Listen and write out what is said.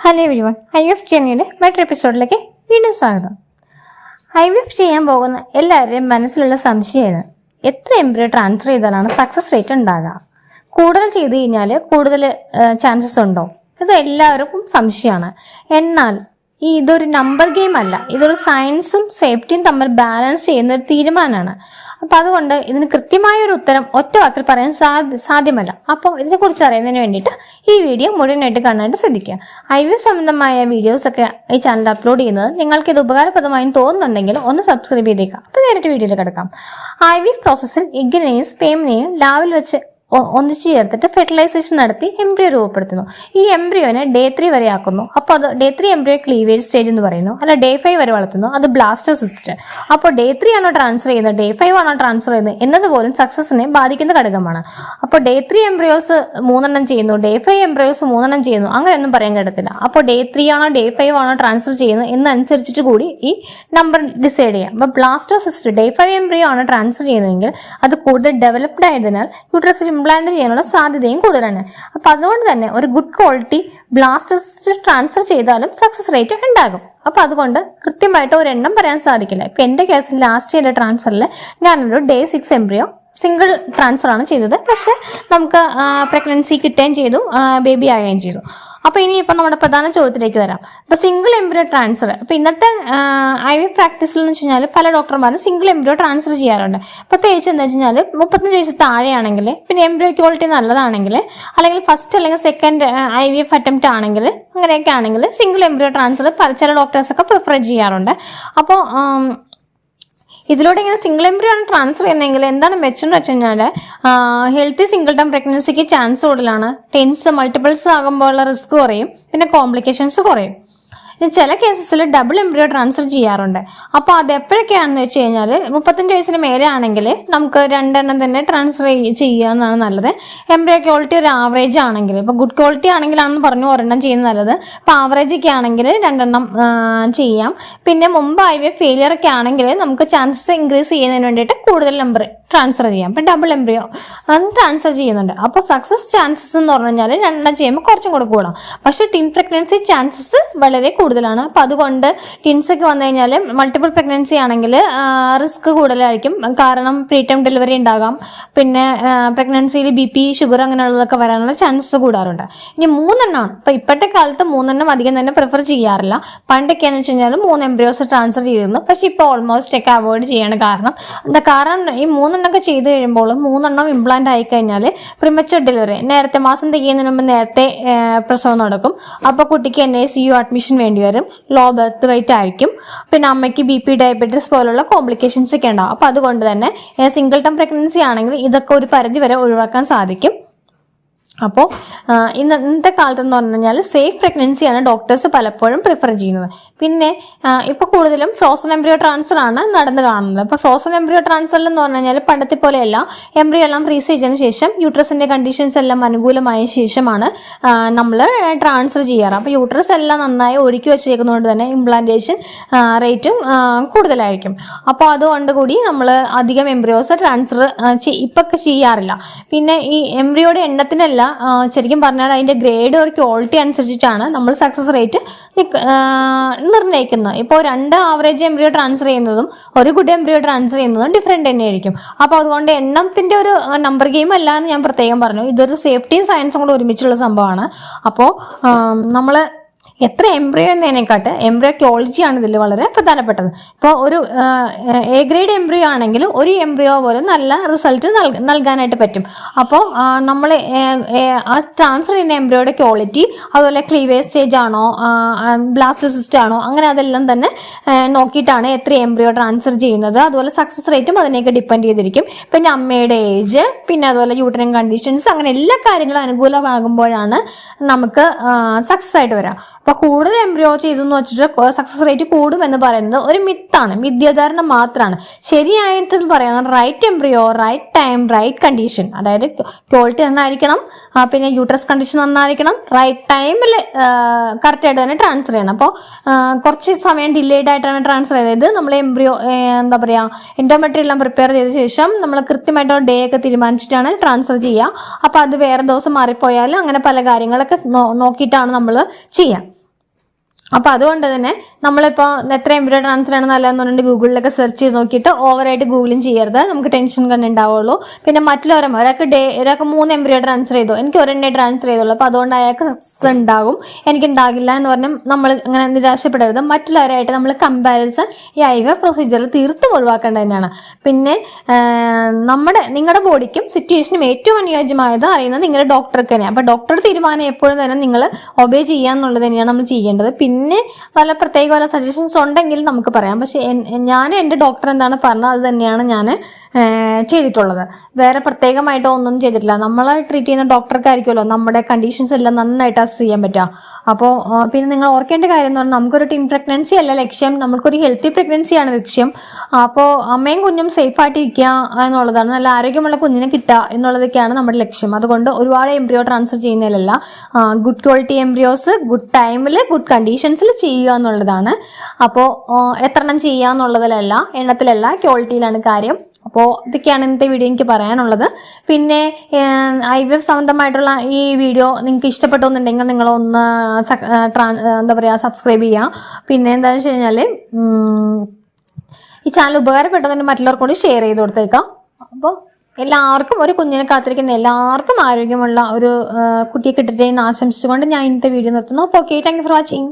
Hello everyone, IVF ജേർണിയുടെ മറ്റൊരു എപ്പിസോഡിലേക്ക് വീണ്ടും സ്വാഗതം. IVF ചെയ്യാൻ പോകുന്ന എല്ലാവരുടെയും മനസ്സിലുള്ള സംശയമാണ് എത്ര എംബ്രിയോ ട്രാൻസ്ഫർ ചെയ്താലാണ് സക്സസ് റേറ്റ് ഉണ്ടാകുക, കൂടുതൽ ചെയ്ത് കഴിഞ്ഞാൽ കൂടുതൽ ചാൻസസ് ഉണ്ടോ? ഇത് എല്ലാവർക്കും സംശയമാണ്. എന്നാൽ ഇതൊരു നമ്പർ ഗെയിം അല്ല, ഇതൊരു സയൻസും സേഫ്റ്റിയും തമ്മിൽ ബാലൻസ് ചെയ്യുന്ന ഒരു തീരുമാനമാണ്. അപ്പം അതുകൊണ്ട് ഇതിന് കൃത്യമായ ഒരു ഉത്തരം ഒറ്റ വാക്കിൽ പറയാൻ സാധ്യമല്ല. അപ്പോൾ ഇതിനെക്കുറിച്ച് അറിയുന്നതിന് വേണ്ടിയിട്ട് ഈ വീഡിയോ മുഴുവനായിട്ട് കാണാനായിട്ട് ശ്രദ്ധിക്കുക. IVF സംബന്ധമായ വീഡിയോസൊക്കെ ഈ ചാനൽ അപ്ലോഡ് ചെയ്യുന്നത് നിങ്ങൾക്ക് ഇത് ഉപകാരപ്രദമായും തോന്നുന്നുണ്ടെങ്കിൽ ഒന്ന് സബ്സ്ക്രൈബ് ചെയ്തേക്കാം. അപ്പോൾ നേരിട്ട് വീഡിയോയിൽ കിടക്കാം. IVF പ്രോസസ്സിൽ എഗ്ഗിനെയും സ്പേമിനെയും ലാവിൽ വെച്ച് ഒന്നിച്ച് ചേർത്തിട്ട് ഫെർട്ടിലൈസേഷൻ നടത്തി എംബ്രിയോ രൂപപ്പെടുത്തുന്നു. ഈ എംബ്രിയോനെ Day 3 വരെ ആക്കുന്നു. അപ്പോൾ അത് Day 3 എംബ്രിയോ ക്ലീവേജ് സ്റ്റേജ് എന്ന് പറയുന്നു. അല്ല Day 5 വരെ വളർത്തുന്നു, അത് ബ്ലാസ്റ്റോസിസ്റ്റ്. അപ്പോൾ Day 3 ആണോ ട്രാൻസ്ഫർ ചെയ്യുന്നത്, Day 5 ആണോ ട്രാൻസ്ഫർ ചെയ്യുന്നത് എന്നതുപോലും സക്സസിനെ ബാധിക്കുന്ന ഘടകമാണ്. അപ്പോൾ Day 3 എംബ്രിയോസ് 3 ചെയ്യുന്നു, Day 5 എംബ്രിയോസ് 3 ചെയ്യുന്നു, അങ്ങനെയൊന്നും പറയാൻ കിടത്തില്ല. അപ്പോൾ Day 3 ആണോ Day 5 ആണോ ട്രാൻസ്ഫർ ചെയ്യുന്നത് എന്നനുസരിച്ചിട്ട് കൂടി ഈ നമ്പർ ഡിസൈഡ് ചെയ്യാം. അപ്പോൾ ബ്ലാസ്റ്റോസിസ്റ്റ് Day 5 എംബ്രിയോ ആണ് ട്രാൻസ്ഫർ ചെയ്യുന്നതെങ്കിൽ അത് കൂടുതൽ ഡെവലപ്ഡ് ആയതിനാൽ യൂട്രസ് ഇംപ്ലാന്റ് ചെയ്യാനുള്ള സാധ്യതയും കൂടുതലാണ്. അപ്പൊ അതുകൊണ്ട് തന്നെ ഒരു ഗുഡ് ക്വാളിറ്റി ബ്ലാസ്റ്റോസിസ്റ്റ് ട്രാൻസ്ഫർ ചെയ്താലും സക്സസ് റേറ്റ് ഉണ്ടാകും. അപ്പൊ അതുകൊണ്ട് കൃത്യമായിട്ട് ഒരു എണ്ണം പറയാൻ സാധിക്കില്ല. ഇപ്പൊ എന്റെ കേസിൽ ലാസ്റ്റ് ചെയ്ത ട്രാൻസ്ഫറിൽ ഞാനൊരു Day 6 എംബ്രിയോ സിംഗിൾ ട്രാൻസ്ഫർ ആണ് ചെയ്തത്. പക്ഷെ നമുക്ക് പ്രഗ്നൻസി കിട്ടുകയും ചെയ്തു, ബേബി ആവുകയും ചെയ്തു. അപ്പൊ ഇനിയിപ്പോൾ നമ്മുടെ പ്രധാന ചോദ്യത്തിലേക്ക് വരാം. ഇപ്പൊ സിംഗിൾ എംബ്രിയോ ട്രാൻസ്ഫർ, ഇപ്പൊ ഇന്നത്തെ IVF പ്രാക്ടീസിൽ എന്ന് വെച്ച് കഴിഞ്ഞാൽ പല ഡോക്ടർമാരും സിംഗിൾ എംബ്രിയോ ട്രാൻസ്ഫർ ചെയ്യാറുണ്ട്. പ്രത്യേകിച്ച് എന്താ വെച്ച് കഴിഞ്ഞാൽ 35 വയസ്സ് താഴെയാണെങ്കിൽ, പിന്നെ എംബ്രിയോ ക്വാളിറ്റി നല്ലതാണെങ്കിൽ, അല്ലെങ്കിൽ ഫസ്റ്റ് അല്ലെങ്കിൽ സെക്കൻഡ് IVF അറ്റംപ്റ്റ് ആണെങ്കിൽ, അങ്ങനെയൊക്കെ ആണെങ്കിൽ സിംഗിൾ എംബ്രിയോ ട്രാൻസ്ഫർ ചില ഡോക്ടേഴ്സൊക്കെ പ്രിഫർ ചെയ്യാറുണ്ട്. അപ്പോൾ ഇതിലൂടെ ഇങ്ങനെ സിംഗിൾ എംബ്രിയോ ആണ് ട്രാൻസ്ഫർ ചെയ്യുന്നതെങ്കിൽ എന്താണ് മെച്ചം എന്ന് വെച്ച് കഴിഞ്ഞാൽ ഹെൽത്തി സിംഗിൾ ടേം പ്രഗ്നൻസിക്ക് ചാൻസ് കൂടുതലാണ്. ടെൻസ് മൾട്ടിപ്പിൾസ് ആകുമ്പോഴുള്ള റിസ്ക് കുറയും, പിന്നെ കോംപ്ലിക്കേഷൻസ് കുറയും. ചില കേസസിൽ ഡബിൾ എംബ്രിയോ ട്രാൻസ്ഫർ ചെയ്യാറുണ്ട്. അപ്പോൾ അത് എപ്പോഴൊക്കെയാണെന്ന് വെച്ച് കഴിഞ്ഞാൽ 35 വയസ്സിന് മേലെ ആണെങ്കിൽ നമുക്ക് 2 എണ്ണം തന്നെ ട്രാൻസ്ഫർ ചെയ്യാവുന്നതാണ് നല്ലത്. എംബ്രിയോ ക്വാളിറ്റി ഒരു ആവറേജ് ആണെങ്കിൽ, ഇപ്പോൾ ഗുഡ് ക്വാളിറ്റി ആണെങ്കിലാണെന്ന് പറഞ്ഞു ഒരെണ്ണം ചെയ്യുന്നത് നല്ലത്. ഇപ്പോൾ ആവറേജ് ഒക്കെ ആണെങ്കിൽ 2 എണ്ണം ചെയ്യാം. പിന്നെ മുമ്പ് IVF ഫെയിലിയർ ഒക്കെ ആണെങ്കിൽ നമുക്ക് ചാൻസസ് ഇൻക്രീസ് ചെയ്യുന്നതിന് വേണ്ടിയിട്ട് കൂടുതൽ നമ്പർ ട്രാൻസ്ഫർ ചെയ്യാം. ഇപ്പം ഡബിൾ എംബ്രിയോ അത് ട്രാൻസ്ഫർ ചെയ്യുന്നുണ്ട്. അപ്പോൾ സക്സസ് ചാൻസസ് എന്ന് പറഞ്ഞു കഴിഞ്ഞാൽ 2 എണ്ണം ചെയ്യുമ്പോൾ കുറച്ചും കൂടെ കൂടാം. പക്ഷേ ടിൻ പ്രഗ്നൻസി ചാൻസസ് വളരെ കൂടുതലാണ്. അപ്പം അതുകൊണ്ട് ടിൻസ് ഒക്കെ വന്നു കഴിഞ്ഞാൽ മൾട്ടിപ്പിൾ പ്രഗ്നൻസി ആണെങ്കിൽ റിസ്ക് കൂടുതലായിരിക്കും. കാരണം പ്രീടേം ഡെലിവറി ഉണ്ടാകാം, പിന്നെ പ്രഗ്നൻസിയിൽ BP ഷുഗർ അങ്ങനെയുള്ളതൊക്കെ വരാനുള്ള ചാൻസസ് കൂടാറുണ്ട്. ഇനി 3 എണ്ണമാണ്. ഇപ്പം ഇപ്പോഴത്തെ കാലത്ത് 3 എണ്ണം അധികം തന്നെ പ്രിഫർ ചെയ്യാറില്ല. പണ്ടൊക്കെയാണെന്ന് വെച്ച് കഴിഞ്ഞാൽ 3 എംബ്രിയോസ് ട്രാൻസ്ഫർ ചെയ്തിരുന്നു. പക്ഷെ ഇപ്പോൾ ഓൾമോസ്റ്റ് ഒക്കെ അവോയ്ഡ് ചെയ്യാണ്. കാരണം ഈ 3 എണ്ണമൊക്കെ ചെയ്ത് കഴിയുമ്പോൾ 3 എണ്ണം ഇംപ്ലാന്റ് ആയി കഴിഞ്ഞാൽ പ്രിമച്വർ ഡെലിവറി, നേരത്തെ മാസം തികയുന്നതിന് മുമ്പ് നേരത്തെ പ്രസവം നടക്കും. അപ്പോൾ കുട്ടിക്ക് NICU അഡ്മിഷൻ വേണ്ടി വരും, ലോ ബർത്ത് വെയിറ്റ് ആയിരിക്കും, പിന്നെ അമ്മയ്ക്ക് BP ഡയബറ്റീസ് പോലുള്ള കോംപ്ലിക്കേഷൻസ് ഒക്കെ ഉണ്ടാവും. അപ്പോൾ അതുകൊണ്ട് തന്നെ സിംഗിൾ ടേം പ്രഗ്നൻസി ആണെങ്കിൽ ഇതൊക്കെ ഒരു പരിധി വരെ ഒഴിവാക്കാൻ സാധിക്കും. അപ്പോൾ ഇന്നത്തെ കാലത്തെന്ന് പറഞ്ഞു കഴിഞ്ഞാൽ സേഫ് പ്രഗ്നൻസിയാണ് ഡോക്ടേഴ്സ് പലപ്പോഴും പ്രിഫർ ചെയ്യുന്നത്. പിന്നെ ഇപ്പോൾ കൂടുതലും ഫ്രോസൺ എംബ്രിയോ ട്രാൻസ്ഫർ ആണ് നടന്നു കാണുന്നത്. അപ്പോൾ ഫ്രോസൺ എംബ്രിയോ ട്രാൻസ്ഫറിൽ എന്ന് പറഞ്ഞു കഴിഞ്ഞാൽ പണ്ടത്തെ പോലെയല്ല, എംബ്രിയോ എല്ലാം ഫ്രീസ് ചെയ്തതിനു ശേഷം യൂട്രസിന്റെ കണ്ടീഷൻസ് എല്ലാം അനുകൂലമായ ശേഷമാണ് നമ്മൾ ട്രാൻസ്ഫർ ചെയ്യാറ്. അപ്പോൾ യൂട്രസ് എല്ലാം നന്നായി ഒരുക്കി വെച്ചേക്കുന്നതുകൊണ്ട് തന്നെ ഇംപ്ലാന്റേഷൻ റേറ്റും കൂടുതലായിരിക്കും. അപ്പോൾ അതുകൊണ്ട് കൂടി നമ്മൾ അധികം എംബ്രിയോസ് ട്രാൻസ്ഫർ ഇപ്പൊക്കെ ചെയ്യാറില്ല. പിന്നെ ഈ എംബ്രിയോയുടെ എണ്ണത്തിനല്ല, ശരിക്കും പറഞ്ഞാൽ അതിന്റെ ഗ്രേഡ് ഒരു ക്വാളിറ്റി അനുസരിച്ചിട്ടാണ് നമ്മൾ സക്സസ് റേറ്റ് നിർണ്ണയിക്കുന്നത്. ഇപ്പോൾ 2 ആവറേജ് എംബ്രിയോ ട്രാൻസ്ഫർ ചെയ്യുന്നതും ഒരു ഗുഡ് എംബ്രിയോ ട്രാൻസ്ഫർ ചെയ്യുന്നതും ഡിഫറെന്റ് തന്നെയായിരിക്കും. അപ്പോൾ അതുകൊണ്ട് എണ്ണത്തിന്റെ ഒരു നമ്പർ ഗെയിം അല്ല എന്ന് ഞാൻ പ്രത്യേകം പറഞ്ഞു. ഇതൊരു സേഫ്റ്റിയും സയൻസും കൂടെ ഒരുമിച്ചുള്ള സംഭവമാണ്. അപ്പോൾ നമ്മൾ എത്ര എംബ്രിയോ എന്നതിനെക്കാട്ട് എംബ്രിയോ ക്വാളിറ്റിയാണ് ഇതിൽ വളരെ പ്രധാനപ്പെട്ടത്. ഇപ്പോൾ ഒരു A ഗ്രേഡ് എംബ്രിയോ ആണെങ്കിൽ ഒരു എംബ്രിയോ പോലും നല്ല റിസൾട്ട് നൽകാനായിട്ട് പറ്റും. അപ്പോൾ നമ്മൾ ആ ട്രാൻസ്ഫർ ചെയ്യുന്ന എംബ്രിയോയുടെ ക്വാളിറ്റി, അതുപോലെ ക്ലീവേജ് സ്റ്റേജ് ആണോ ബ്ലാസ്റ്റോസിസ്റ്റ് ആണോ, അങ്ങനെ അതെല്ലാം തന്നെ നോക്കിയിട്ടാണ് എത്ര എംബ്രിയോ ട്രാൻസ്ഫർ ചെയ്യുന്നത്. അതുപോലെ സക്സസ് റേറ്റും അതിനെയൊക്കെ ഡിപ്പെൻഡ് ചെയ്തിരിക്കും. പിന്നെ അമ്മയുടെ ഏജ്, പിന്നെ അതുപോലെ യൂട്രൈൻ കണ്ടീഷൻസ്, അങ്ങനെ എല്ലാ കാര്യങ്ങളും അനുകൂലമാകുമ്പോഴാണ് നമുക്ക് സക്സസ് ആയിട്ട് വരാം. അപ്പോൾ കൂടുതൽ എംബ്രിയോ ചെയ്തെന്ന് വെച്ചിട്ട് സക്സസ് റേറ്റ് കൂടുമെന്ന് പറയുന്നത് ഒരു മിത്താണ്, മിഥ്യാധാരണ മാത്രമാണ്. ശരിയായിട്ട് പറയുന്നത് right embryo, right time, right condition, അതായത് ക്വാളിറ്റി നന്നായിരിക്കണം, പിന്നെ യൂട്രസ് കണ്ടീഷൻ നന്നായിരിക്കണം, റൈറ്റ് ടൈമിൽ കറക്റ്റായിട്ട് തന്നെ ട്രാൻസ്ഫർ ചെയ്യണം. അപ്പോൾ കുറച്ച് സമയം ഡിലേഡ് ആയിട്ടാണ് ട്രാൻസ്ഫർ ചെയ്തത്. നമ്മൾ എംബ്രിയോ എന്താ പറയുക എൻഡോമെട്രി എല്ലാം പ്രിപ്പയർ ചെയ്ത ശേഷം നമ്മൾ കൃത്യമായിട്ട് ഡേ ഒക്കെ തീരുമാനിച്ചിട്ടാണ് ട്രാൻസ്ഫർ ചെയ്യുക. അപ്പോൾ അത് വേറെ ദിവസം മാറിപ്പോയാലും അങ്ങനെ പല കാര്യങ്ങളൊക്കെ നോക്കിയിട്ടാണ് നമ്മൾ ചെയ്യുക. അപ്പോൾ അതുകൊണ്ട് തന്നെ നമ്മളിപ്പോൾ എത്ര എംബ്രിയോ ട്രാൻസ്ഫർ ആണ് നല്ലതെന്ന് പറഞ്ഞിട്ട് ഗൂഗിളിലൊക്കെ സെർച്ച് ചെയ്ത് നോക്കിയിട്ട് ഓവറായിട്ട് ഗൂഗിളിങ് ചെയ്യരുത്. നമുക്ക് ടെൻഷൻ തന്നെ ഉണ്ടാവുള്ളൂ. പിന്നെ മറ്റുള്ളവരും ഒരാൾക്ക് 3 എംബ്രിയോ ട്രാൻസ്ഫർ ചെയ്തു, എനിക്ക് ഒരെണ്ണേ ട്രാൻസ്ഫർ ചെയ്തുള്ളൂ, അപ്പോൾ അതുകൊണ്ട് അയാൾക്ക് സക്സസ് ഉണ്ടാകും, എനിക്കുണ്ടാകില്ല എന്ന് പറഞ്ഞാൽ നമ്മൾ അങ്ങനെ നിരാശപ്പെടരുത്. മറ്റുള്ളവരായിട്ട് നമ്മൾ കമ്പാരിസൺ ഈ IVF പ്രൊസീജിയറിൽ തീർത്തും ഒഴിവാക്കേണ്ടത് തന്നെയാണ്. പിന്നെ നിങ്ങളുടെ ബോഡിക്കും സിറ്റുവേഷനും ഏറ്റവും അനുയോജ്യമായത് അറിയുന്നത് നിങ്ങളുടെ ഡോക്ടർക്ക് തന്നെയാണ്. അപ്പോൾ ഡോക്ടറുടെ തീരുമാനം എപ്പോഴും തന്നെ നിങ്ങൾ ഒബേ ചെയ്യാന്നുള്ളത് തന്നെയാണ് നമ്മൾ ചെയ്യേണ്ടത്. പിന്നെ വല്ല സജഷൻസ് ഉണ്ടെങ്കിൽ നമുക്ക് പറയാം. പക്ഷെ ഞാൻ എൻ്റെ ഡോക്ടർ എന്താണ് പറഞ്ഞത് അത് തന്നെയാണ് ഞാൻ ചെയ്തിട്ടുള്ളത്. വേറെ പ്രത്യേകമായിട്ടോ ഒന്നും ചെയ്തിട്ടില്ല. നമ്മളെ ട്രീറ്റ് ചെയ്യുന്ന ഡോക്ടർക്കായിരിക്കുമല്ലോ നമ്മുടെ കണ്ടീഷൻസ് എല്ലാം നന്നായിട്ട് അസസ് ചെയ്യാൻ പറ്റുക. അപ്പോൾ പിന്നെ നിങ്ങൾ ഓർക്കേണ്ട കാര്യം എന്ന് പറഞ്ഞാൽ നമുക്കൊരു ടീൻ പ്രഗ്നൻസി അല്ല ലക്ഷ്യം, നമ്മൾക്കൊരു ഹെൽത്തി പ്രഗ്നൻസിയാണ് ലക്ഷ്യം. അപ്പോൾ അമ്മയും കുഞ്ഞും സേഫായിട്ട് ഇരിക്കുക എന്നുള്ളതാണ്, നല്ല ആരോഗ്യമുള്ള കുഞ്ഞിനെ കിട്ടുക എന്നുള്ളതൊക്കെയാണ് നമ്മുടെ ലക്ഷ്യം. അതുകൊണ്ട് ഒരുപാട് എംബ്രിയോ ട്രാൻസ്ഫർ ചെയ്യുന്നതിലല്ല, ഗുഡ് ക്വാളിറ്റി എംബ്രിയോസ് ഗുഡ് ടൈമിൽ ഗുഡ് കണ്ടീഷൻസിൽ ചെയ്യുക എന്നുള്ളതാണ്. അപ്പോൾ എത്രണ്ണം ചെയ്യുക എന്നുള്ളതിലല്ല, എണ്ണത്തിലല്ല, ക്വാളിറ്റിയിലാണ് കാര്യം. അപ്പോൾ ഇതൊക്കെയാണ് ഇന്നത്തെ വീഡിയോ എനിക്ക് പറയാനുള്ളത്. പിന്നെ IVF സംബന്ധമായിട്ടുള്ള ഈ വീഡിയോ നിങ്ങൾക്ക് ഇഷ്ടപ്പെട്ടെന്നുണ്ടെങ്കിൽ നിങ്ങളൊന്ന് സബ്സ്ക്രൈബ് ചെയ്യുക. പിന്നെ എന്താണെന്ന് വെച്ച് കഴിഞ്ഞാൽ ഈ ചാനൽ ഉപകാരപ്പെട്ടതുകൊണ്ട് മറ്റുള്ളവർക്ക് കൂടി ഷെയർ ചെയ്ത് കൊടുത്തേക്കാം. അപ്പോൾ എല്ലാവർക്കും, ഒരു കുഞ്ഞിനെ കാത്തിരിക്കുന്ന എല്ലാവർക്കും ആരോഗ്യമുള്ള ഒരു കുട്ടിയെ കിട്ടട്ടെ എന്ന് ആശംസിച്ചുകൊണ്ട് ഞാൻ ഇന്നത്തെ വീഡിയോ നിർത്തുന്നു. അപ്പോൾ okay, thank you for watching.